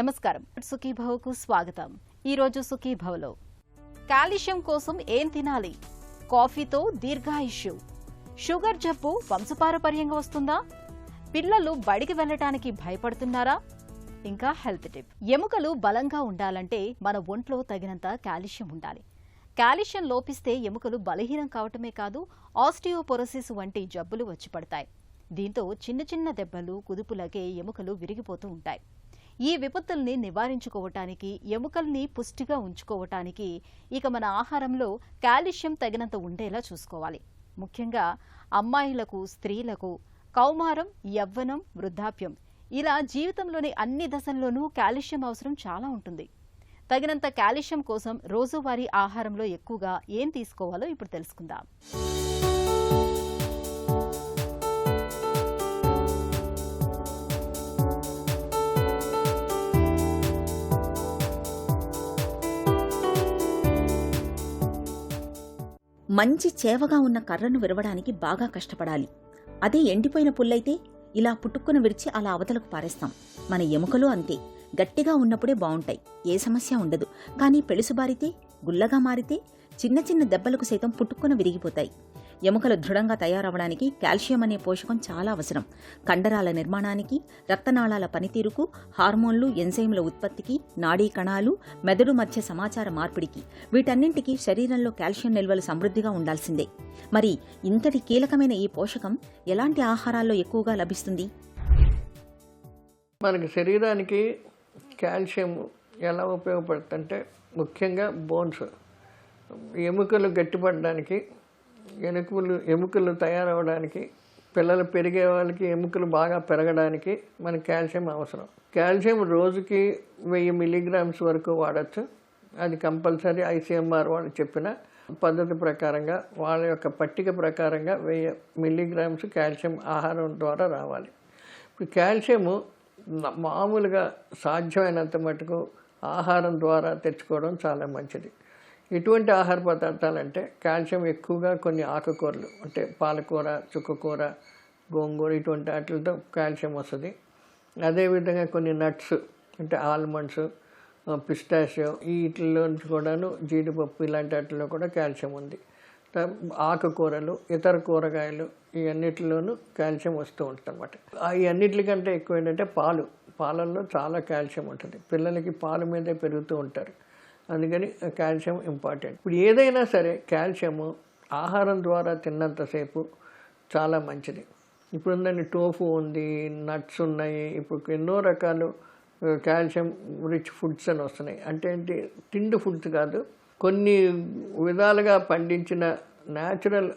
నమస్కారం. సుఖీభవకు స్వాగతం. ఈ రోజు సుఖీభవలో కాల్షియం కోసం ఏం తినాలి? కాఫీతో దీర్ఘాయుష్యు. షుగర్ జబ్బు వంశపారపర్యంగా వస్తుందా? పిల్లలు బడికి వెళ్లడానికి భయపడుతున్నారా? ఇంకా హెల్త్ టిప్. ఎముకలు బలంగా ఉండాలంటే మన ఒంట్లో తగినంత కాల్షియం ఉండాలి. కాల్షియం లోపిస్తే ఎముకలు బలహీనం కావటమే కాదు, ఆస్టియోపోరోసిస్ వంటి జబ్బులు వచ్చి పడతాయి. దీంతో చిన్న చిన్న దెబ్బలు, కుదుపులకే ఎముకలు విరిగిపోతూ ఉంటాయి. ఈ విపత్తుల్ని నివారించుకోవటానికి, ఎముకల్ని పుష్టిగా ఉంచుకోవటానికి ఇక మన ఆహారంలో కాల్షియం తగినంత ఉండేలా చూసుకోవాలి. ముఖ్యంగా అమ్మాయిలకు, స్త్రీలకు కౌమారం, యవ్వనం, వృద్ధాప్యం ఇలా జీవితంలోని అన్ని దశల్లోనూ కాల్షియం అవసరం చాలా ఉంటుంది. తగినంత కాల్షియం కోసం రోజువారీ ఆహారంలో ఎక్కువగా ఏం తీసుకోవాలో ఇప్పుడు తెలుసుకుందాం. మంచి చేవగా ఉన్న కర్రను విరవడానికి బాగా కష్టపడాలి. అదే ఎండిపోయిన పుల్లైతే ఇలా పుట్టుక్కున విరిచి అలా అవతలకు పారేస్తాం. మన ఎముకలు అంతే, గట్టిగా ఉన్నప్పుడే బావుంటాయి, ఏ సమస్య ఉండదు. కానీ పెళుసుబారితే, గుల్లగా మారితే చిన్న చిన్న దెబ్బలకు సైతం పుట్టుక్కున విరిగిపోతాయి. ఎముకలు దృఢంగా తయారవడానికి కాల్షియం అనే పోషకం చాలా అవసరం. కండరాల నిర్మాణానికి, రక్తనాళాల పనితీరుకు, హార్మోన్లు, ఎంజైమ్ల ఉత్పత్తికి, నాడీ కణాలు, మెదడు మధ్య సమాచార మార్పిడికి, వీటన్నింటికీ శరీరంలో కాల్షియం నిల్వలు సమృద్ధిగా ఉండాల్సిందే. మరి ఇంతటి కీలకమైన ఈ పోషకం ఎలాంటి ఆహారాల్లో ఎక్కువగా లభిస్తుంది? మనకి శరీరానికి కాల్షియం ఎలా ఉపయోగపడుతుందంటే ముఖ్యంగా బోన్స్, ఎముకలు గట్టిపడడానికి, ఎముకలు తయారవడానికి, పిల్లలు పెరిగే వాళ్ళకి ఎముకలు బాగా పెరగడానికి మనకి కాల్షియం అవసరం. కాల్షియం రోజుకి 1000 మిల్లీగ్రామ్స్ వరకు వాడచ్చు. అది కంపల్సరీ ఐసీఎంఆర్ వాళ్ళు చెప్పిన పద్ధతి ప్రకారంగా, వాళ్ళ యొక్క పట్టిక ప్రకారంగా 1000 మిల్లీగ్రామ్స్ కాల్షియం ఆహారం ద్వారా రావాలి. ఇప్పుడు కాల్షియము మామూలుగా సాధ్యమైనంత మటుకు ఆహారం ద్వారా తెచ్చుకోవడం చాలా మంచిది. ఎటువంటి ఆహార పదార్థాలంటే కాల్షియం ఎక్కువగా కొన్ని ఆకుకూరలు అంటే పాలకూర, చుక్కకూర, గోంగూర ఇటువంటి వాటితో కాల్షియం వస్తుంది. అదేవిధంగా కొన్ని నట్స్ అంటే ఆల్మండ్స్, పిస్టాషియో వీటిలో నుంచి కూడాను, జీడిపప్పు ఇలాంటి వాటిలో కూడా కాల్షియం ఉంది. ఆకుకూరలు, ఇతర కూరగాయలు ఇవన్నిటిలోనూ కాల్షియం వస్తూ ఉంటుంది అన్నమాట. ఈ అన్నిటికంటే ఎక్కువ ఏంటంటే పాలల్లో చాలా కాల్షియం ఉంటుంది. పిల్లలకి పాల మీదే పెరుగుతూ ఉంటారు, అందుకని కాల్షియం ఇంపార్టెంట్. ఇప్పుడు ఏదైనా సరే కాల్షియము ఆహారం ద్వారా తిన్నంతసేపు చాలా మంచిది. ఇప్పుడు ఉందని టోఫు ఉంది, నట్స్ ఉన్నాయి, ఇప్పుడు ఎన్నో రకాలు కాల్షియం రిచ్ ఫుడ్స్ అని వస్తున్నాయి. అంటే ఏంటి, తిండి ఫుడ్స్ కాదు, కొన్ని విధాలుగా పండించిన న్యాచురల్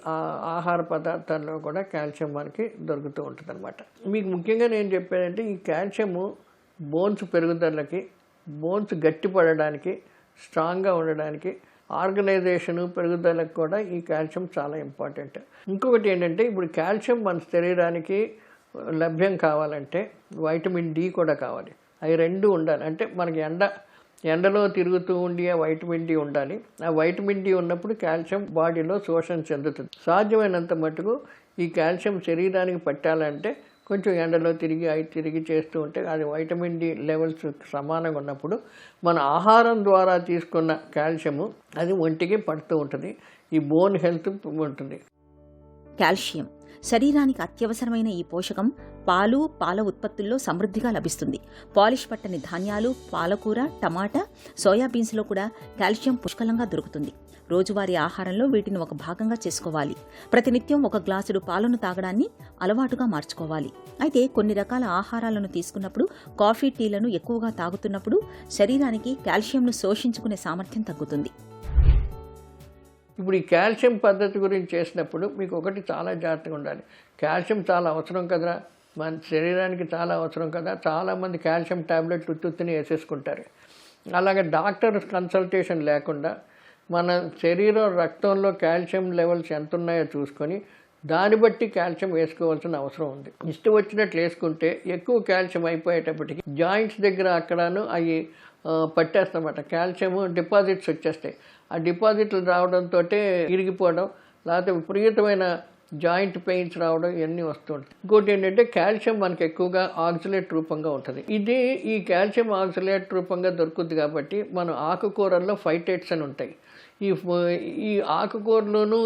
ఆహార పదార్థాల్లో కూడా కాల్షియం మనకి దొరుకుతూ ఉంటుంది అనమాట. మీకు ముఖ్యంగా నేను చెప్పేదంటే ఈ కాల్షియము బోన్స్ పెరుగుదలకి, బోన్స్ గట్టిపడడానికి, స్ట్రాంగ్గా ఉండడానికి, ఆర్గనైజేషను పెరుగుదలకు కూడా ఈ కాల్షియం చాలా ఇంపార్టెంట్. ఇంకొకటి ఏంటంటే ఇప్పుడు కాల్షియం మన శరీరానికి లభ్యం కావాలంటే వైటమిన్ డి కూడా కావాలి. అవి రెండు ఉండాలి. అంటే మనకి ఎండలో తిరుగుతూ ఉండి ఆ వైటమిన్ డి ఉండాలి. ఆ వైటమిన్ డి ఉన్నప్పుడు కాల్షియం బాడీలో శోషణ చెందుతుంది. సాధ్యమైనంత మటుకు ఈ కాల్షియం శరీరానికి పట్టాలంటే కొంచెం ఎండలో తిరిగి చేస్తూ ఉంటే అది వైటమిన్ డి లెవెల్స్ సమానంగా ఉన్నప్పుడు మన ఆహారం ద్వారా తీసుకున్న కాల్షియము అది ఒంటికి పడుతూ ఉంటుంది. ఈ బోన్ హెల్త్ ఉంటుంది. కాల్షియం శరీరానికి అత్యవసరమైన ఈ పోషకం పాలు, పాల ఉత్పత్తుల్లో సమృద్ధిగా లభిస్తుంది. పాలిష్ పట్టని ధాన్యాలు, పాలకూర, టమాటా, సోయాబీన్స్లో కూడా కాల్షియం పుష్కలంగా దొరుకుతుంది. రోజువారీ ఆహారంలో వీటిని ఒక భాగంగా చేసుకోవాలి. ప్రతినిత్యం 1 గ్లాసుడు పాలను తాగడాన్ని అలవాటుగా మార్చుకోవాలి. అయితే కొన్ని రకాల ఆహారాలను తీసుకున్నప్పుడు, కాఫీ, టీలను ఎక్కువగా తాగుతున్నప్పుడు శరీరానికి కాల్షియంను శోషించుకునే సామర్థ్యం తగ్గుతుంది. ఇప్పుడు ఈ కాల్షియం పద్ధతి గురించి చేసినప్పుడు మీకు ఒకటి చాలా జాగ్రత్తగా ఉండాలి. కాల్షియం చాలా అవసరం కదా, మన శరీరానికి చాలా అవసరం కదా. చాలామంది కాల్షియం టాబ్లెట్లు ఉత్తుత్తిని వేసేసుకుంటారు. అలాగే డాక్టర్ కన్సల్టేషన్ లేకుండా మన శరీరం రక్తంలో కాల్షియం లెవెల్స్ ఎంత ఉన్నాయో చూసుకొని దాన్ని బట్టి కాల్షియం వేసుకోవాల్సిన అవసరం ఉంది. ఇష్టం వచ్చినట్లు వేసుకుంటే ఎక్కువ కాల్షియం అయిపోయేటప్పటికి జాయింట్స్ దగ్గర అక్కడను అవి పట్టేస్తామన్నమాట. కాల్షియం డిపాజిట్స్ వచ్చేస్తాయి. ఆ డిపాజిట్లు రావడంతో ఇరిగిపోవడం, లేకపోతే విపరీతమైన జాయింట్ పెయిన్స్ రావడం ఇవన్నీ వస్తుంటాయి. ఇంకోటి ఏంటంటే కాల్షియం మనకి ఎక్కువగా ఆక్సలేట్ రూపంగా ఉంటుంది. ఈ కాల్షియం ఆక్సలేట్ రూపంగా దొరుకుతుంది కాబట్టి మనం ఆకుకూరల్లో ఫైటేట్స్ అని ఉంటాయి. ఈ ఆకుకూరలోనూ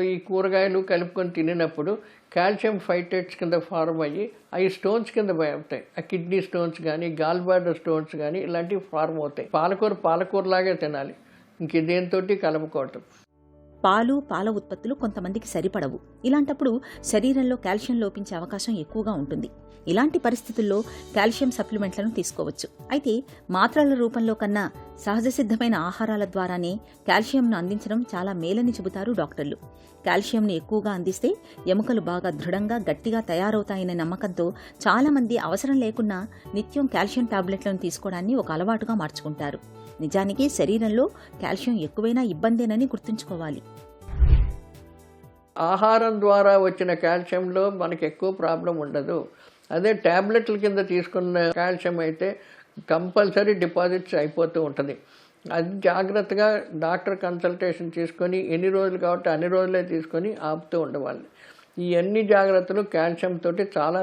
ఈ కూరగాయలు కలుపుకొని తినినప్పుడు కాల్షియం ఫైటేట్స్ కింద ఫార్మ్ అయ్యి అవి స్టోన్స్ కింద అవుతాయి. ఆ కిడ్నీ స్టోన్స్ కానీ గాల్ బ్లాడర్ స్టోన్స్ కానీ ఇలాంటివి ఫార్మ్ అవుతాయి. పాలకూరలాగే తినాలి, ఇంక దేంతో కలుపుకోవటం. పాలు, పాల ఉత్పత్తులు కొంతమందికి సరిపడవు. ఇలాంటప్పుడు శరీరంలో కాల్షియం లోపించే అవకాశం ఎక్కువగా ఉంటుంది. ఇలాంటి పరిస్థితుల్లో కాల్షియం సప్లిమెంట్లను తీసుకోవచ్చు. అయితే మాత్రల రూపంలో కన్నా సహజ సిద్ధమైన ఆహారాల ద్వారానే కాల్షియంను అందించడం చాలా మేలని చెబుతారు డాక్టర్లు. కాల్షియంను ఎక్కువగా అందిస్తే ఎముకలు బాగా దృఢంగా గట్టిగా తయారవుతాయనే నమ్మకంతో చాలామంది అవసరం లేకున్నా నిత్యం కాల్షియం టాబ్లెట్లను తీసుకోవడాన్ని ఒక అలవాటుగా మార్చుకుంటారు. నిజానికి శరీరంలో కాల్షియం ఎక్కువైనా ఇబ్బందేనని గుర్తుంచుకోవాలి. ఆహారం ద్వారా వచ్చిన కాల్షియంలో మనకి ఎక్కువ ప్రాబ్లం ఉండదు. అదే ట్యాబ్లెట్ల కింద తీసుకున్న కాల్షియం అయితే కంపల్సరీ డిపాజిట్స్ అయిపోతూ ఉంటుంది. అది జాగ్రత్తగా డాక్టర్ కన్సల్టేషన్ తీసుకొని ఎన్ని రోజులు కాబట్టి అన్ని రోజులే తీసుకొని ఆపుతూ ఉండవాలి. ఈ అన్ని జాగ్రత్తలు కాల్షియం తోటి చాలా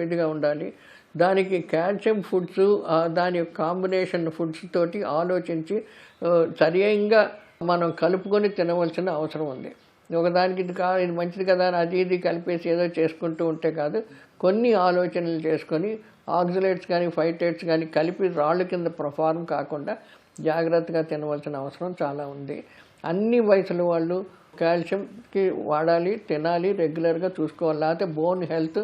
ఇదిగా ఉండాలి. దానికి కాల్షియం ఫుడ్స్, దాని యొక్క కాంబినేషన్ ఫుడ్స్ తోటి ఆలోచించి సరిగా మనం కలుపుకొని తినవలసిన అవసరం ఉంది. ఒకదానికి ఇది మంచిది కదా అని ఇది కలిపేసి ఏదో చేసుకుంటూ ఉంటే కాదు, కొన్ని ఆలోచనలు చేసుకొని ఆక్సిలేట్స్ కానీ ఫైటేట్స్ కానీ కలిపి రాళ్ళు కింద ఫార్మ్ కాకుండా జాగ్రత్తగా తినవలసిన అవసరం చాలా ఉంది. అన్ని వయసుల వాళ్ళు కాల్షియంకి వాడాలి, తినాలి, రెగ్యులర్గా చూసుకోవాలి. లేకపోతే బోన్ హెల్త్,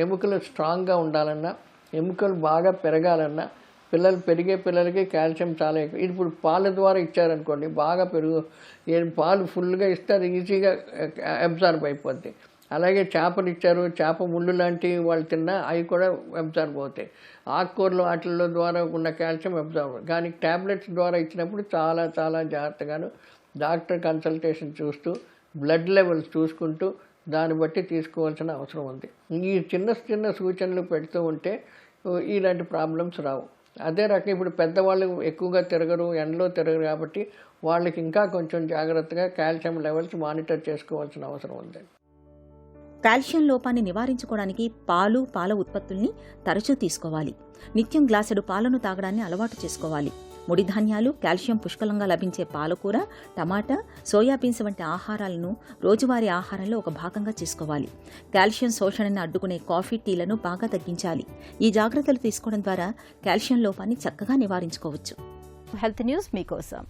ఎముకలు స్ట్రాంగ్గా ఉండాలన్నా, ఎముకలు బాగా పెరగాలన్నా, పిల్లలకి కాల్షియం చాలా ఎక్కువ. ఇప్పుడు పాల ద్వారా ఇచ్చారనుకోండి, బాగా పాలు ఫుల్గా ఇస్తే అది ఈజీగా అబ్జార్బ్ అయిపోద్ది. అలాగే చేపలు ఇచ్చారు, చేప ముళ్ళు లాంటివి వాళ్ళు తిన్నా అవి కూడా అబ్జార్బ్ అవుతాయి. ఆకుకూరలు వాటిల్లో ద్వారా ఉన్న కాల్షియం అబ్జార్బ్. కానీ ట్యాబ్లెట్స్ ద్వారా ఇచ్చినప్పుడు చాలా చాలా జాగ్రత్తగాను డాక్టర్ కన్సల్టేషన్ చూస్తూ బ్లడ్ లెవెల్స్ చూసుకుంటూ దాన్ని బట్టి తీసుకోవాల్సిన అవసరం ఉంది. ఈ చిన్న చిన్న సూచనలు పెడుతూ ఉంటే ఇలాంటి ప్రాబ్లమ్స్ రావు. అదే రకం ఇప్పుడు పెద్దవాళ్ళు ఎక్కువగా తిరగరు, ఎండలో తిరగరు కాబట్టి వాళ్ళకి ఇంకా కొంచెం జాగ్రత్తగా కాల్షియం లెవెల్స్ మానిటర్ చేసుకోవాల్సిన అవసరం ఉంది. కాల్షియం లోపాన్ని నివారించుకోవడానికి పాలు, పాల ఉత్పత్తుల్ని తరచూ తీసుకోవాలి. నిత్యం గ్లాసుడు పాలను తాగడాన్ని అలవాటు చేసుకోవాలి. ముడి ధాన్యాలు, కాల్షియం పుష్కలంగా లభించే పాలకూర, టమాటా, సోయాబీన్స్ వంటి ఆహారాలను రోజువారీ ఆహారంలో ఒక భాగంగా చేసుకోవాలి. కాల్షియం శోషణను అడ్డుకునే కాఫీ, టీలను బాగా తగ్గించాలి. ఈ జాగ్రత్తలు తీసుకోవడం ద్వారా కాల్షియం లోపాన్ని చక్కగా నివారించుకోవచ్చు. హెల్త్ న్యూస్ మీకోసం.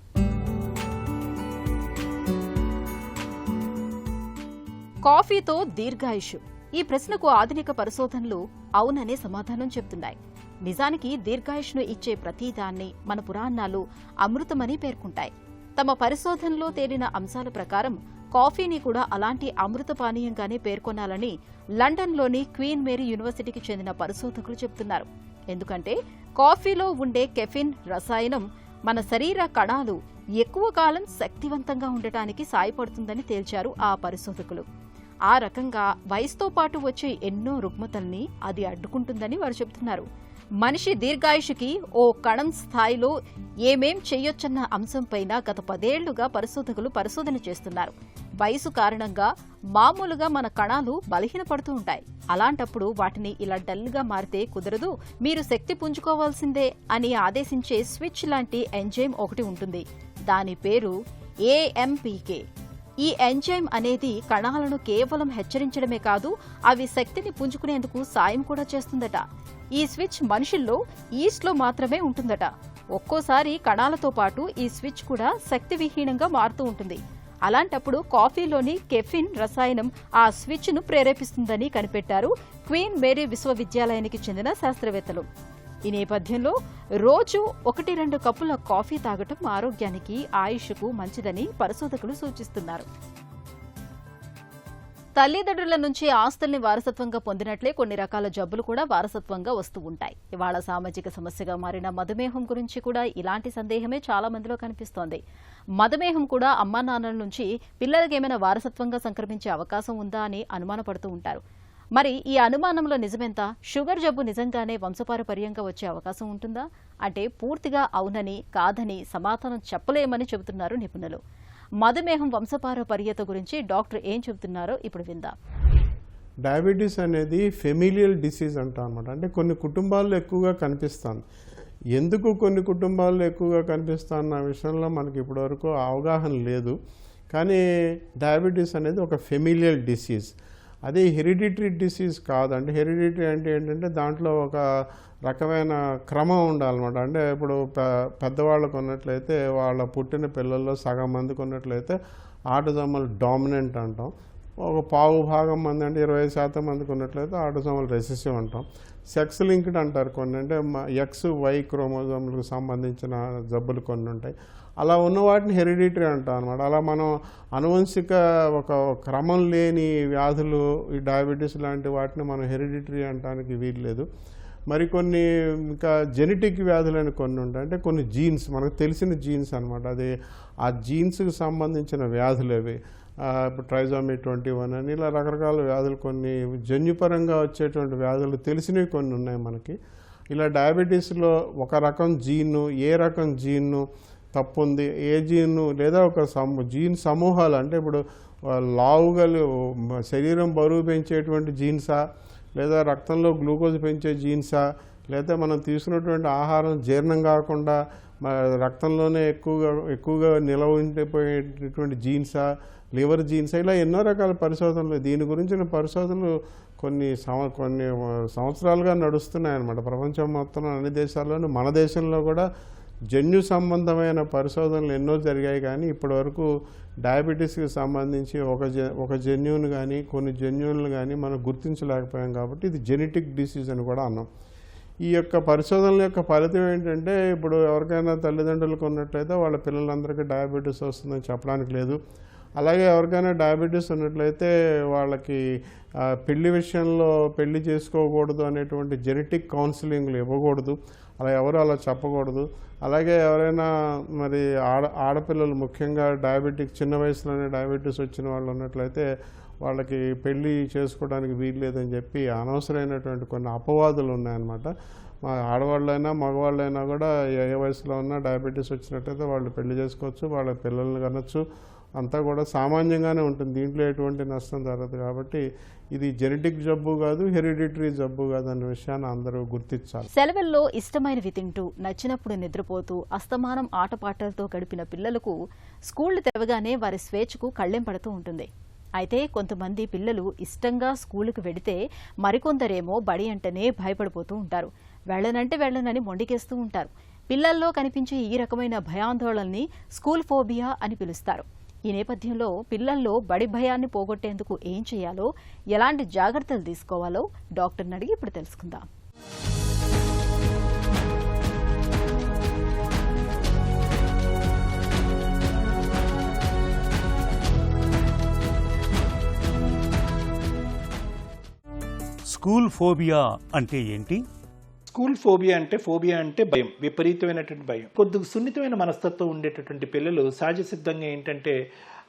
కాఫీతో దీర్ఘాయుషు. ఈ ప్రశ్నకు ఆధునిక పరిశోధనలు అవుననే సమాధానం చెబుతున్నాయి. నిజానికి దీర్ఘాయుష్ను ఇచ్చే ప్రతిదాన్ని మన పురాణాలు అమృతమని పేర్కొంటాయి. తమ పరిశోధనలో తేలిన అంశాల ప్రకారం కాఫీని కూడా అలాంటి అమృత పానీయంగానే పేర్కొనాలని లండన్లోని క్వీన్ మేరీ యూనివర్సిటీకి చెందిన పరిశోధకులు చెబుతున్నారు. ఎందుకంటే కాఫీలో ఉండే కెఫిన్ రసాయనం మన శరీర కణాలు ఎక్కువ కాలం శక్తివంతంగా ఉండటానికి సాయపడుతుందని తేల్చారు ఆ పరిశోధకులు. ఆ రకంగా వయసుతో పాటు వచ్చే ఎన్నో రుగ్మతల్ని అది అడ్డుకుంటుందని వారు చెబుతున్నారు. మనిషి దీర్ఘాయుషుకి ఓ కణం స్థాయిలో ఏమేం చెయ్యొచ్చన్న అంశంపైన గత 10 ఏళ్లుగా పరిశోధకులు పరిశోధన చేస్తున్నారు. వయసు కారణంగా మామూలుగా మన కణాలు బలహీనపడుతూ ఉంటాయి. అలాంటప్పుడు వాటిని ఇలా డల్గా మారితే కుదరదు, మీరు శక్తి పుంజుకోవాల్సిందే అని ఆదేశించే స్విచ్ లాంటి ఎంజైమ్ ఒకటి ఉంటుంది. దాని పేరు AMPK. ఈ ఎంజైమ్ అనేది కణాలను కేవలం హెచ్చరించడమే కాదు, అవి శక్తిని పుంజుకునేందుకు సాయం కూడా చేస్తుందట. ఈ స్విచ్ మనుషుల్లో ఈస్ట్లో మాత్రమే ఉంటుందట. ఒక్కోసారి కణాలతో పాటు ఈ స్విచ్ కూడా శక్తివిహీనంగా మారుతూ ఉంటుంది. అలాంటప్పుడు కాఫీలోని కెఫిన్ రసాయనం ఆ స్విచ్ను ప్రేరేపిస్తుందని కనిపెట్టారు క్వీన్ మేరీ విశ్వవిద్యాలయానికి చెందిన శాస్త్రవేత్తలు. ఈ నేపథ్యంలో రోజు 1-2 కప్పుల కాఫీ తాగటం ఆరోగ్యానికి, ఆయుష్కు మంచిదని పరిశోధకులు సూచిస్తున్నారు. తల్లిదండ్రుల నుంచి ఆస్తుల్ని వారసత్వంగా పొందినట్లే కొన్ని రకాల జబ్బులు కూడా వారసత్వంగా వస్తూ ఉంటాయి. ఇవాళ సామాజిక సమస్యగా మారిన మధుమేహం గురించి కూడా ఇలాంటి సందేహమే చాలా మందిలో కనిపిస్తోంది. మధుమేహం కూడా అమ్మా నాన్నల నుంచి పిల్లలకి ఏమైనా వారసత్వంగా సంక్రమించే అవకాశం ఉందా అని అనుమానపడుతూ ఉంటారు. మరి ఈ అనుమానంలో నిజమెంత? షుగర్ జబ్బు నిజంగానే వంశపారపర్యంగా వచ్చే అవకాశం ఉంటుందా అంటే పూర్తిగా అవునని, కాదని సమాధానం చెప్పలేమని చెబుతున్నారు నిపుణులు. మధుమేహం వంశపారంపర్యత గురించి డాక్టర్ ఏం చెబుతున్నారో ఇప్పుడు విందాం. డయాబెటీస్ అనేది ఫెమిలియల్ డిసీజ్ అంటాం అనమాట. అంటే కొన్ని కుటుంబాల్లో ఎక్కువగా కనిపిస్తుంది. ఎందుకు కొన్ని కుటుంబాల్లో ఎక్కువగా కనిపిస్తున్న విషయంలో మనకి ఇప్పటివరకు అవగాహన లేదు. కానీ డయాబెటీస్ అనేది ఒక ఫెమిలియల్ డిసీజ్, అది హెరిడిటరీ డిసీజ్ కాదు. అంటే హెరిడిటరీ అంటే ఏంటంటే దాంట్లో ఒక రకమైన క్రమం ఉండాలన్నమాట. అంటే ఇప్పుడు పెద్దవాళ్ళకు ఉన్నట్లయితే వాళ్ళ పుట్టిన పిల్లల్లో సగం మందికి ఉన్నట్లయితే ఆటోజోమల్ డామినెంట్ అంటాం. ఒక పావు భాగం మంది అంటే 20% మందికి ఉన్నట్లయితే ఆటోజోమల్ రెసెసివ్ అంటాం. సెక్స్ లింక్డ్ అంటారు కొన్ని, అంటే ఎక్స్ వై క్రోమోజోమ్లకు సంబంధించిన జబ్బులు కొన్ని ఉంటాయి. అలా ఉన్న వాటిని హెరిడిటరీ అంటాం అనమాట. అలా మనం అనువంశిక ఒక క్రమం లేని వ్యాధులు, ఈ డయాబెటీస్ లాంటి వాటిని మనం హెరిడిటరీ అంటానికి వీల్లేదు. మరికొన్ని ఇంకా జెనెటిక్ వ్యాధులని కొన్ని ఉంటాయి. అంటే కొన్ని జీన్స్, మనకు తెలిసిన జీన్స్ అనమాట. అది ఆ జీన్స్కి సంబంధించిన వ్యాధులు అవి. ఇప్పుడు ట్రైజోమీ 21 అని ఇలా రకరకాల వ్యాధులు, కొన్ని జన్యుపరంగా వచ్చేటువంటి వ్యాధులు తెలిసినవి కొన్ని ఉన్నాయి మనకి. ఇలా డయాబెటీస్లో ఒక రకం జీను, ఏ రకం జీను తప్పు ఉంది, ఏ జీను లేదా ఒక జీన్ సమూహాలు, అంటే ఇప్పుడు లావుగలు శరీరం బరువు పెంచేటువంటి జీన్సా, లేదా రక్తంలో గ్లూకోజ్ పెంచే జీన్సా, లేదా మనం తీసుకున్నటువంటి ఆహారం జీర్ణం కాకుండా రక్తంలోనే ఎక్కువగా నిలవ ఉండిపోయేటటువంటి జీన్సా, లివర్ జీన్సా, ఇలా ఎన్నో రకాల పరిశోధనలు, దీని గురించిన పరిశోధనలు కొన్ని సంవత్సరాలుగా నడుస్తున్నాయన్నమాట. ప్రపంచం మొత్తం అన్ని దేశాల్లోనూ, మన దేశంలో కూడా జన్యు సంబంధమైన పరిశోధనలు ఎన్నో జరిగాయి. కానీ ఇప్పటివరకు డయాబెటీస్కి సంబంధించి ఒక జన్యువును కానీ కొన్ని జన్యువులను కానీ మనం గుర్తించలేకపోయాం. కాబట్టి ఇది జెనెటిక్ డిసీజ్ అని కూడా అన్నాం. ఈ యొక్క పరిశోధనల యొక్క ఫలితం ఏంటంటే, ఇప్పుడు ఎవరికైనా తల్లిదండ్రులకు ఉన్నట్లయితే వాళ్ళ పిల్లలందరికీ డయాబెటీస్ వస్తుందని చెప్పడానికి లేదు. అలాగే ఎవరికైనా డయాబెటీస్ ఉన్నట్లయితే వాళ్ళకి పెళ్లి విషయంలో పెళ్లి చేసుకోకూడదు అనేటువంటి జెనెటిక్ కౌన్సిలింగ్లు ఇవ్వకూడదు. ఎవరు అలా చెప్పకూడదు. అలాగే ఎవరైనా మరి ఆడపిల్లలు ముఖ్యంగా చిన్న వయసులోనే డయాబెటీస్ వచ్చిన వాళ్ళు ఉన్నట్లయితే వాళ్ళకి పెళ్లి చేసుకోవడానికి వీల్లేదని చెప్పి అనవసరమైనటువంటి కొన్ని అపవాదులు ఉన్నాయన్నమాట. ఆడవాళ్ళైనా మగవాళ్ళైనా కూడా ఏ వయసులో ఉన్నా డయాబెటీస్ వచ్చినట్టయితే వాళ్ళు పెళ్లి చేసుకోవచ్చు, వాళ్ళ పిల్లల్ని కనొచ్చు, అంతా కూడా సామాన్యంగానే ఉంటుంది. దీంట్లో ఎటువంటి నష్టం జరగదు. కాబట్టి ఇది జెనెటిక్ జబ్బు కాదు, హెరిడిటరీ జబ్బు కాదు అనే విషయాన్ని అందరూ గుర్తించాలి. సెలవుల్లో ఇష్టమైనవి తింటూ, నచ్చినప్పుడు నిద్రపోతూ, అస్తమానం ఆటపాటలతో గడిపిన పిల్లలకు స్కూళ్లు తెరవగానే వారి స్వేచ్ఛకు కళ్ళెం పడుతూ ఉంటుంది. అయితే కొంతమంది పిల్లలు ఇష్టంగా స్కూలుకు వెడితే మరికొందరేమో బడి అంటేనే భయపడిపోతూ ఉంటారు. వెళ్లనంటే వెళ్లనని మొండికేస్తూ ఉంటారు. పిల్లల్లో కనిపించే ఈ రకమైన భయాందోళనని స్కూల్ ఫోబియా అని పిలుస్తారు. ఈ నేపథ్యంలో పిల్లల్లో బడి భయాన్ని పోగొట్టేందుకు ఏం చేయాలో, ఎలాంటి జాగ్రత్తలు తీసుకోవాలో డాక్టర్ని అడిగి ఇప్పుడు తెలుసుకుందాం. స్కూల్ ఫోబియా అంటే ఏంటి? స్కూల్ ఫోబియా అంటే భయం, విపరీతమైనటువంటి భయం. కొద్దిగా సున్నితమైన మనస్తత్వం ఉండేటటువంటి పిల్లలు సహజ సిద్ధంగా ఏంటంటే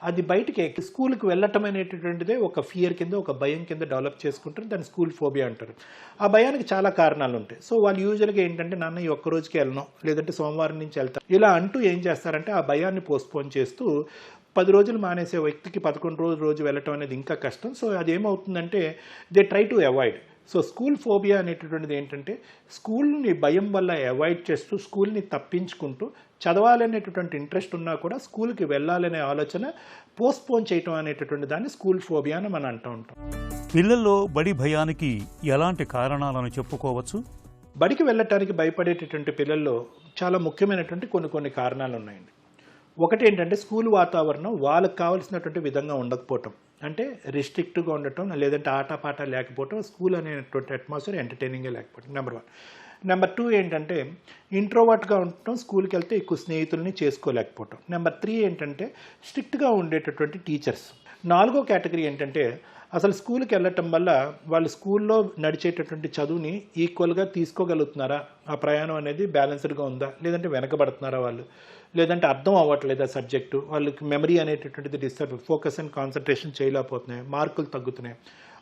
అది బయటికి స్కూల్కి వెళ్ళటం అనేటటువంటిదే ఒక ఫియర్ కింద, ఒక భయం కింద డెవలప్ చేసుకుంటారు. దాన్ని స్కూల్ ఫోబియా అంటారు. ఆ భయానికి చాలా కారణాలు ఉంటాయి. సో వాళ్ళు యూజువల్గా ఏంటంటే, నాన్న ఈ ఒక్క రోజుకి వెళ్ళను, లేదంటే సోమవారం నుంచి వెళ్తాను, ఇలా అంటూ ఏం చేస్తారంటే ఆ భయాన్ని పోస్ట్పోన్ చేస్తూ 10 రోజులు మానేసే వ్యక్తికి 11 రోజు వెళ్ళటం అనేది ఇంకా కష్టం. సో అదేమవుతుందంటే they try to avoid. So school phobia అనేటటువంటిది ఏంటంటే స్కూల్ని భయం వల్ల అవాయిడ్ చేస్తూ, స్కూల్ని తప్పించుకుంటూ, చదవాలనేటటువంటి ఇంట్రెస్ట్ ఉన్నా కూడా స్కూల్కి వెళ్ళాలనే ఆలోచన పోస్ట్పోన్ చేయటం అనేటటువంటి దాన్ని స్కూల్ ఫోబియా అని మనం అంటూ ఉంటాం. పిల్లల్లో బడి భయానికి ఎలాంటి కారణాలను చెప్పుకోవచ్చు? బడికి వెళ్ళటానికి భయపడేటటువంటి పిల్లల్లో చాలా ముఖ్యమైనటువంటి కొన్ని కారణాలు ఉన్నాయండి. ఒకటి ఏంటంటే స్కూల్ వాతావరణం వాళ్ళకి కావాల్సినటువంటి విధంగా ఉండకపోవటం, అంటే రిస్ట్రిక్ట్గా ఉండటం, లేదంటే ఆటపాట లేకపోవటం, స్కూల్ అనేటువంటి అట్మాస్ఫియర్ ఎంటర్టైనింగ్గా లేకపోవటం, నెంబర్ 1. నెంబర్ 2 ఏంటంటే ఇంట్రోవర్ట్గా ఉండటం, స్కూల్కి వెళ్తే ఎక్కువ స్నేహితుల్ని చేసుకోలేకపోవటం. నెంబర్ 3 ఏంటంటే స్ట్రిక్ట్గా ఉండేటటువంటి టీచర్స్. 4వ కేటగిరీ ఏంటంటే అసలు స్కూల్కి వెళ్ళటం వల్ల వాళ్ళు స్కూల్లో నడిచేటటువంటి చదువుని ఈక్వల్గా తీసుకోగలుగుతున్నారా, ఆ ప్రయాణం అనేది బ్యాలెన్స్డ్గా ఉందా, లేదంటే వెనకబడుతున్నారా వాళ్ళు, లేదంటే అర్థం అవ్వట్లేదా సబ్జెక్టు, వాళ్ళకి మెమరీ అనేటటువంటిది డిస్టర్బ్, ఫోకస్ అండ్ కాన్సన్ట్రేషన్ చేయలేకపోతున్నాయి, మార్కులు తగ్గుతున్నాయి.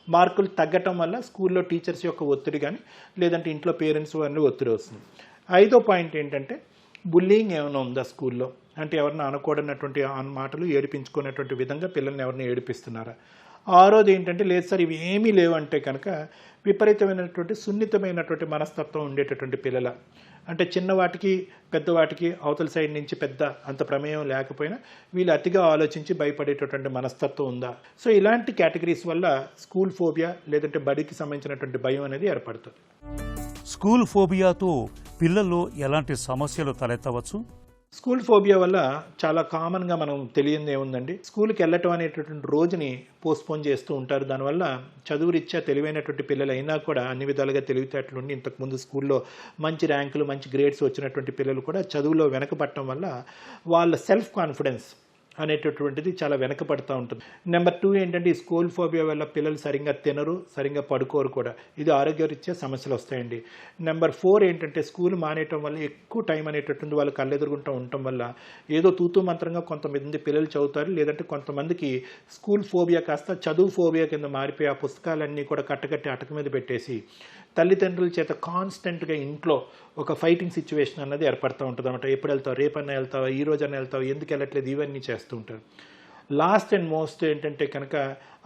మార్కులు తగ్గటం వల్ల స్కూల్లో టీచర్స్ యొక్క ఒత్తిడి కానీ, లేదంటే ఇంట్లో పేరెంట్స్ అన్నీ ఒత్తిడి వస్తుంది. 5వ పాయింట్ ఏంటంటే బుల్లింగ్ ఏమైనా ఉందా స్కూల్లో, అంటే ఎవరిని అనకూడనటువంటి మాటలు ఏడిపించుకునేటువంటి విధంగా పిల్లల్ని ఎవరిని ఏడిపిస్తున్నారా. ఆరోది ఏంటంటే లేదు సార్ ఇవి ఏమీ లేవు అంటే కనుక విపరీతమైనటువంటి సున్నితమైనటువంటి మనస్తత్వం ఉండేటటువంటి పిల్లల, అంటే చిన్నవాటికి పెద్దవాటికి అవతల సైడ్ నుంచి పెద్ద అంత ప్రమేయం లేకపోయినా వీళ్ళు అతిగా ఆలోచించి భయపడేటటువంటి మనస్తత్వం ఉందా. సో ఇలాంటి కేటగిరీస్ వల్ల స్కూల్ ఫోబియా లేదంటే బడికి సంబంధించినటువంటి భయం అనేది ఏర్పడుతుంది. స్కూల్ ఫోబియాతో పిల్లల్లో ఎలాంటి సమస్యలు తలెత్తవచ్చు? స్కూల్ ఫోబియా వల్ల చాలా కామన్గా మనం తెలియంది ఏముందండి, స్కూల్కి వెళ్ళటం అనేటటువంటి రోజుని పోస్ట్పోన్ చేస్తూ ఉంటారు. దానివల్ల చదువు రీత్యా తెలివైనటువంటి పిల్లలు అయినా కూడా అన్ని విధాలుగా తెలివితేటలుండి ఇంతకుముందు స్కూల్లో మంచి ర్యాంకులు మంచి గ్రేడ్స్ వచ్చినటువంటి పిల్లలు కూడా చదువులో వెనకబడటం వల్ల వాళ్ళ సెల్ఫ్ కాన్ఫిడెన్స్ అనేటటువంటిది చాలా వెనకబడుతూ ఉంటుంది. నెంబర్ 2 ఏంటంటే ఈ స్కూల్ ఫోబియా వల్ల పిల్లలు సరిగ్గా తినరు, సరిగ్గా పడుకోరు కూడా. ఇది ఆరోగ్యరీత్యా సమస్యలు వస్తాయండి. నెంబర్ 4 ఏంటంటే స్కూల్ మానేయటం వల్ల ఎక్కువ టైం అనేటటువంటి వాళ్ళు కళ్ళెదురుగుంటూ ఉండటం వల్ల ఏదో తూతూ మంత్రంగా కొంతమంది పిల్లలు చదువుతారు, లేదంటే కొంతమందికి స్కూల్ ఫోబియా కాస్త చదువు ఫోబియా కింద మారిపోయి ఆ పుస్తకాలన్నీ కూడా కట్టకట్టి అటక మీద పెట్టేసి తల్లిదండ్రుల చేత కాన్స్టెంట్గా ఇంట్లో ఒక ఫైటింగ్ సిచ్యువేషన్ అన్నది ఏర్పడుతూ ఉంటుంది అనమాట. ఎప్పుడు వెళ్తావు, రేపన్నా వెళ్తావా, ఈ రోజన్నా వెళ్తావు, ఎందుకు వెళ్ళట్లేదు, ఇవన్నీ చేస్తూ ఉంటారు. లాస్ట్ అండ్ మోస్ట్ ఏంటంటే కనుక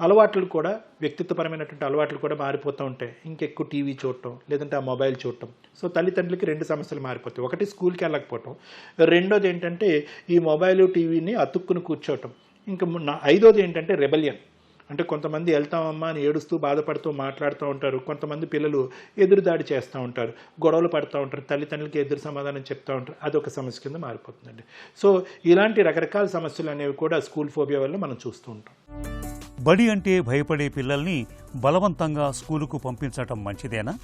అలవాట్లు కూడా వ్యక్తిత్వపరమైనటువంటి అలవాట్లు కూడా మారిపోతూ ఉంటాయి. ఇంకెక్కువ టీవీ చూడటం లేదంటే ఆ మొబైల్ చూడటం. సో తల్లిదండ్రులకి 2 సమస్యలు మారిపోతాయి. ఒకటి స్కూల్కి వెళ్ళకపోవటం, రెండోది ఏంటంటే ఈ మొబైల్ టీవీని అతుక్కుని కూర్చోవటం, ఇంకా 5వది ఏంటంటే రెబెలియన్. అంటే కొంతమంది వెళ్తామమ్మా అని ఏడుస్తూ బాధపడుతూ మాట్లాడుతూ ఉంటారు, కొంతమంది పిల్లలు ఎదురుదాడి చేస్తూ ఉంటారు, గొడవలు పడుతూ ఉంటారు, తల్లిదండ్రులకి ఎదురు సమాధానం చెప్తూ ఉంటారు. అదొక సమస్య కింద మారిపోతుందండి. సో ఇలాంటి రకరకాల సమస్యలు అనేవి కూడా స్కూల్ ఫోబియా వల్ల మనం చూస్తూ ఉంటాం. బడి అంటే భయపడే పిల్లల్ని బలవంతంగా స్కూలుకు పంపించటం మంచిదేనా?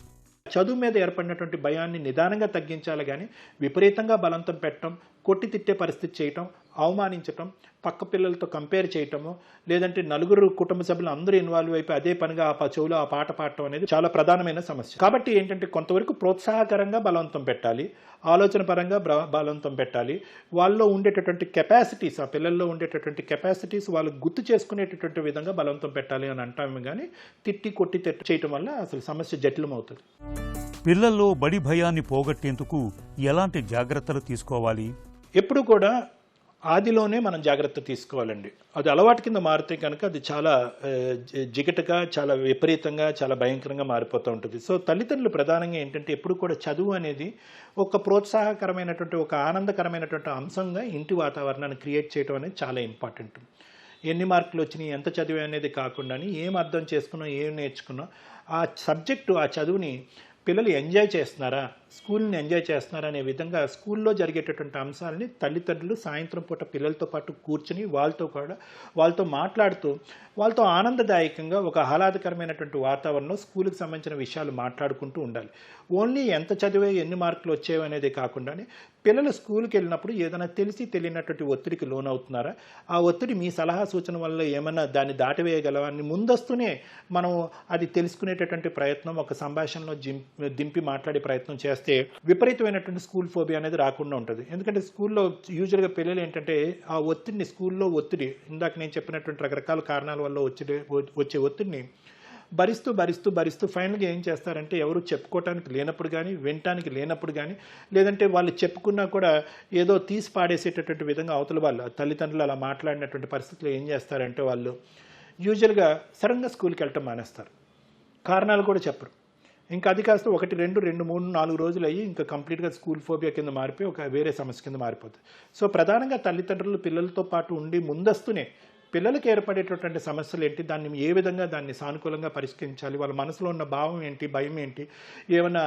చదువు మీద ఏర్పడినటువంటి భయాన్ని నిదానంగా తగ్గించాలి కానీ విపరీతంగా బలవంతం పెట్టడం, కొట్టి తిట్టే పరిస్థితి చేయటం, అవమానించటం, పక్క పిల్లలతో కంపేర్ చేయటము, లేదంటే నలుగురు కుటుంబ సభ్యులు అందరూ ఇన్వాల్వ్ అయిపోయి అదే పనిగా ఆ చెవులో ఆ పాట పాడటం అనేది చాలా ప్రధానమైన సమస్య. కాబట్టి ఏంటంటే కొంతవరకు ప్రోత్సాహకరంగా బలవంతం పెట్టాలి, ఆలోచన పరంగా బలవంతం పెట్టాలి. వాళ్ళలో ఉండేటటువంటి కెపాసిటీస్, ఆ పిల్లల్లో ఉండేటటువంటి కెపాసిటీస్ వాళ్ళు గుర్తు చేసుకునేటటువంటి విధంగా బలవంతం పెట్టాలి అని అంటాము కానీ తిట్టి కొట్టి చేయటం వల్ల అసలు సమస్య జటిలమవుతుంది. పిల్లల్లో బడి భయాన్ని పోగొట్టేందుకు ఎలాంటి జాగ్రత్తలు తీసుకోవాలి? ఎప్పుడు కూడా ఆదిలోనే మనం జాగ్రత్త తీసుకోవాలండి. అది అలవాటు కింద మారితే కనుక అది చాలా జిగటగా, చాలా విపరీతంగా, చాలా భయంకరంగా మారిపోతూ ఉంటుంది. సో తల్లిదండ్రులు ప్రధానంగా ఏంటంటే ఎప్పుడు కూడా చదువు అనేది ఒక ప్రోత్సాహకరమైనటువంటి, ఒక ఆనందకరమైనటువంటి అంశంగా ఇంటి వాతావరణాన్ని క్రియేట్ చేయడం అనేది చాలా ఇంపార్టెంట్. ఎన్ని మార్కులు వచ్చినాయి, ఎంత చదివా అనేది కాకుండా ఏం అర్థం చేసుకున్నాం, ఏం నేర్చుకున్నాం, ఆ సబ్జెక్టు, ఆ చదువుని పిల్లలు ఎంజాయ్ చేస్తున్నారా, స్కూల్ని ఎంజాయ్ చేస్తున్నారా అనే విధంగా స్కూల్లో జరిగేటటువంటి అంశాలని తల్లిదండ్రులు సాయంత్రం పూట పిల్లలతో పాటు కూర్చుని వాళ్ళతో మాట్లాడుతూ వాళ్ళతో ఆనందదాయకంగా ఒక ఆహ్లాదకరమైనటువంటి వాతావరణంలో స్కూల్కి సంబంధించిన విషయాలు మాట్లాడుకుంటూ ఉండాలి. ఓన్లీ ఎంత చదివే ఎన్ని మార్కులు వచ్చేవి అనేది కాకుండా పిల్లలు స్కూల్కి వెళ్ళినప్పుడు ఏదైనా తెలిసి తెలియనటువంటి ఒత్తిడికి లోనవుతున్నారా, ఆ ఒత్తిడి మీ సలహా సూచన వల్ల ఏమన్నా దాన్ని దాటివేయగలవాన్ని ముందస్తునే మనం అది తెలుసుకునేటటువంటి ప్రయత్నం, ఒక సంభాషణలో దింపి మాట్లాడే ప్రయత్నం చేస్తే విపరీతమైనటువంటి స్కూల్ ఫోబియా అనేది రాకుండా ఉంటుంది. ఎందుకంటే స్కూల్లో యూజువల్గా పిల్లలు ఏంటంటే ఆ ఒత్తిడిని, స్కూల్లో ఒత్తిడి, ఇందాక నేను చెప్పినటువంటి రకరకాల కారణాల వల్ల వచ్చే ఒత్తిడిని భరిస్తూ ఫైనల్గా ఏం చేస్తారంటే ఎవరు చెప్పుకోవటానికి లేనప్పుడు కానీ, వినటానికి లేనప్పుడు కానీ, లేదంటే వాళ్ళు చెప్పుకున్నా కూడా ఏదో తీసి పాడేసేటటువంటి విధంగా అవతల వాళ్ళు తల్లిదండ్రులు అలా మాట్లాడినటువంటి పరిస్థితుల్లో ఏం చేస్తారంటే వాళ్ళు యూజువల్గా సడన్గా స్కూల్కి వెళ్ళటం మానేస్తారు. కారణాలు కూడా చెప్పరు. ఇంకా అది కాస్త 1, 2, 3, 4 రోజులు అయ్యి ఇంకా కంప్లీట్గా స్కూల్ ఫోబియా కింద మారిపోయి ఒక వేరే సమస్య కింద మారిపోతుంది. సో ప్రధానంగా తల్లిదండ్రులు పిల్లలతో పాటు ఉండి ముందస్తునే పిల్లలకు ఏర్పడేటటువంటి సమస్యలు ఏంటి, దాన్ని ఏ విధంగా దాన్ని సానుకూలంగా పరిష్కరించాలి, వాళ్ళ మనసులో ఉన్న భావం ఏంటి, భయం ఏంటి, ఏమైనా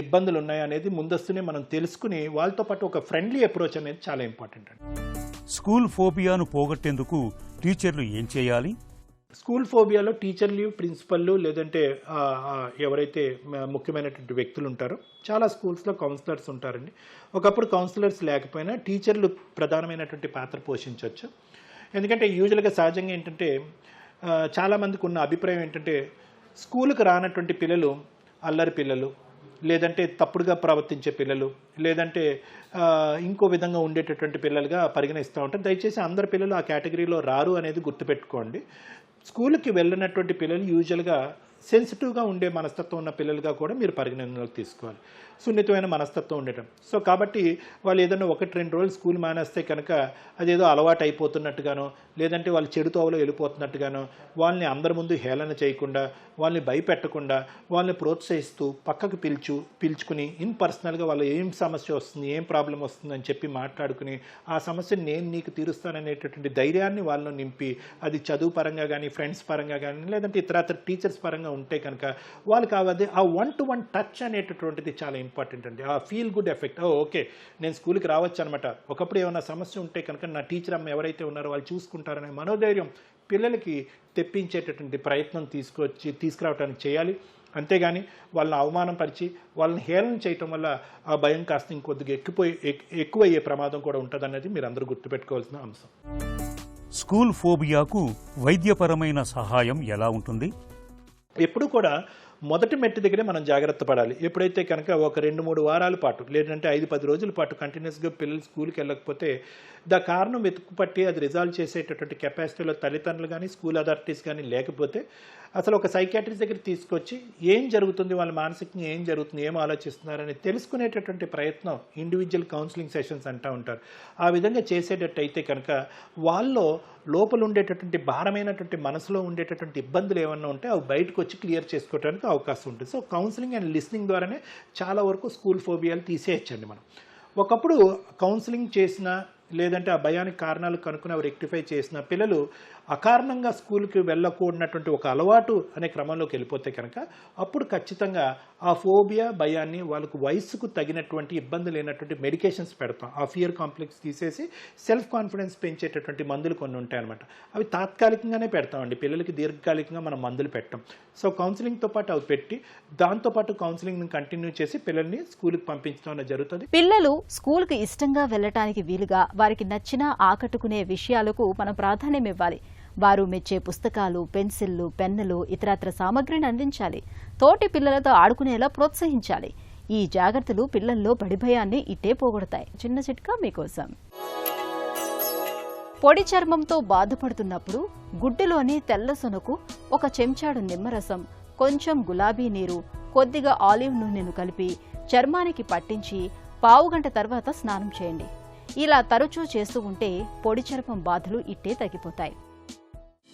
ఇబ్బందులు ఉన్నాయా అనేది ముందస్తునే మనం తెలుసుకుని వాళ్ళతో పాటు ఒక ఫ్రెండ్లీ అప్రోచ్ అనేది చాలా ఇంపార్టెంట్ అండి. స్కూల్ ఫోబియాను పోగొట్టేందుకు టీచర్లు ఏం చేయాలి? స్కూల్ ఫోబియాలో టీచర్లు, ప్రిన్సిపల్లు, లేదంటే ఎవరైతే ముఖ్యమైనటువంటి వ్యక్తులు ఉంటారో చాలా స్కూల్స్లో కౌన్సిలర్స్ ఉంటారండి. ఒకప్పుడు కౌన్సిలర్స్ లేకపోయినా టీచర్లు ప్రధానమైనటువంటి పాత్ర పోషించవచ్చు. ఎందుకంటే యూజువల్గా సహజంగా ఏంటంటే చాలామందికి ఉన్న అభిప్రాయం ఏంటంటే స్కూల్కి రానటువంటి పిల్లలు అల్లరి పిల్లలు, లేదంటే తప్పుడుగా ప్రవర్తించే పిల్లలు, లేదంటే ఇంకో విధంగా ఉండేటటువంటి పిల్లలుగా పరిగణిస్తూ ఉంటారు. దయచేసి అందరు పిల్లలు ఆ కేటగిరీలో రారు అనేది గుర్తుపెట్టుకోండి. స్కూల్కి వెళ్ళినటువంటి పిల్లలు యూజువల్గా సెన్సిటివ్గా ఉండే మనస్తత్వం ఉన్న పిల్లలుగా కూడా మీరు పరిగణనలోకి తీసుకోవాలి. సున్నితమైన మనస్తత్వం ఉండటం. సో కాబట్టి వాళ్ళు ఏదైనా 1-2 రోజులు స్కూల్ మానేస్తే కనుక అదేదో అలవాటు అయిపోతున్నట్టుగానో, లేదంటే వాళ్ళు చెడు తోవలో వెళ్ళిపోతున్నట్టుగానో, వాళ్ళని అందరి ముందు హేళన చేయకుండా, వాళ్ళని భయపెట్టకుండా, వాళ్ళని ప్రోత్సహిస్తూ పక్కకు పిలుచుకుని పర్సనల్గా వాళ్ళు ఏం సమస్య వస్తుంది, ఏం ప్రాబ్లం వస్తుంది అని చెప్పి మాట్లాడుకుని ఆ సమస్యను నేను నీకు తీరుస్తాననేటటువంటి ధైర్యాన్ని వాళ్ళలో నింపి, అది చదువు పరంగా కానీ, ఫ్రెండ్స్ పరంగా కానీ, లేదంటే ఇతర టీచర్స్ పరంగా ఉంటే కనుక వాళ్ళకి కావాలి ఆ 1-to-1 టచ్ అనేటటువంటిది చాలా ఇంపార్టెంట్ అండి. ఆ ఫీల్ గుడ్ ఎఫెక్ట్. ఓకే, నేను స్కూల్కి రావచ్చు అనమాట. ఒకప్పుడు ఏమైనా సమస్య ఉంటే కనుక నా టీచర్ అమ్మ ఎవరైతే ఉన్నారో వాళ్ళు చూసుకుంటారనే మనోధైర్యం పిల్లలకి తెప్పించేటటువంటి ప్రయత్నం తీసుకురావడానికి చేయాలి. అంతేగాని వాళ్ళని అవమానం పరిచి వాళ్ళని హేళన చేయటం వల్ల ఆ భయం కాస్త ఇంకొద్దిగా ఎక్కువయ్యే ప్రమాదం కూడా ఉంటుందన్నది మీరు అందరూ గుర్తుపెట్టుకోవాల్సిన అంశం. స్కూల్ ఫోబియాకు వైద్యపరమైన సహాయం ఎలా ఉంటుంది? ఎప్పుడు కూడా మొదటి మెట్టు దగ్గరే మనం జాగ్రత్త పడాలి. ఎప్పుడైతే కనుక ఒక 2-3 వారాల పాటు, లేదంటే 5-10 రోజుల పాటు కంటిన్యూస్గా పిల్లలు స్కూల్కి వెళ్ళకపోతే కారణం వెతుకుపట్టి అది రిజాల్వ్ చేసేటటువంటి కెపాసిటీలో తల్లిదండ్రులు కానీ, స్కూల్ అథారిటీస్ కానీ లేకపోతే అసలు ఒక సైకాట్రిస్ట్ దగ్గర తీసుకొచ్చి ఏం జరుగుతుంది, వాళ్ళ మానసికంగా ఏం జరుగుతుంది, ఏం ఆలోచిస్తున్నారని తెలుసుకునేటటువంటి ప్రయత్నం ఇండివిజువల్ కౌన్సిలింగ్ సెషన్స్ అంటూ ఉంటారు. ఆ విధంగా చేసేటట్టయితే కనుక వాళ్ళలో లోపల ఉండేటటువంటి భారమైనటువంటి మనసులో ఉండేటటువంటి ఇబ్బందులు ఏమన్నా ఉంటే అవి బయటకు వచ్చి క్లియర్ చేసుకోవడానికి అవకాశం ఉంటుంది. సో కౌన్సిలింగ్ అండ్ లిస్నింగ్ ద్వారానే చాలా వరకు స్కూల్ ఫోబియాలు తీసేయచ్చండి మనం. ఒకప్పుడు కౌన్సిలింగ్ చేసిన, లేదంటే ఆ భయానికి కారణాలు కనుక్కుని అవి రెక్టిఫై చేసిన పిల్లలు అకారణంగా స్కూల్కి వెళ్ళకూడనటువంటి ఒక అలవాటు అనే క్రమంలోకి వెళ్ళిపోతే కనుక అప్పుడు ఖచ్చితంగా ఆ ఫోబియా భయాన్ని వాళ్ళకు వయసుకు తగినటువంటి ఇబ్బంది లేనటువంటి మెడికేషన్స్ పెడతాం. ఆ ఫియర్ కాంప్లెక్స్ తీసేసి సెల్ఫ్ కాన్ఫిడెన్స్ పెంచేటటువంటి మందులు కొన్ని ఉంటాయన్నమాట. అవి తాత్కాలికంగానే పెడతామండి, పిల్లలకి దీర్ఘకాలికంగా మనం మందులు పెట్టాం. సో కౌన్సిలింగ్తో పాటు అవి పెట్టి దాంతోపాటు కౌన్సిలింగ్ని కంటిన్యూ చేసి పిల్లల్ని స్కూల్కి పంపించడం అనేది జరుగుతుంది. పిల్లలు స్కూల్కి ఇష్టంగా వెళ్ళటానికి వీలుగా వారికి నచ్చిన ఆకట్టుకునే విషయాలకు మనం ప్రాధాన్యం ఇవ్వాలి. వారు మెచ్చే పుస్తకాలు, పెన్సిళ్లు, పెన్నులు, ఇతరత్ర సామగ్రిని అందించాలి. తోటి పిల్లలతో ఆడుకునేలా ప్రోత్సహించాలి. ఈ జాగ్రత్తలు పిల్లల్లో బడి భయాన్ని ఇట్టే పోగొడతాయి. చిన్న చిట్కా మీకోసం. పొడి చర్మంతో బాధపడుతున్నప్పుడు గుడ్డులోని తెల్ల సొనకు 1 చెంచాడు నిమ్మరసం, కొంచెం గులాబీ నీరు, కొద్దిగా ఆలివ్ నూనెను కలిపి చర్మానికి పట్టించి 15 గంట తర్వాత స్నానం చేయండి. ఇలా తరచూ చేస్తూ ఉంటే పొడి చర్మం బాధలు ఇట్టే తగ్గిపోతాయి.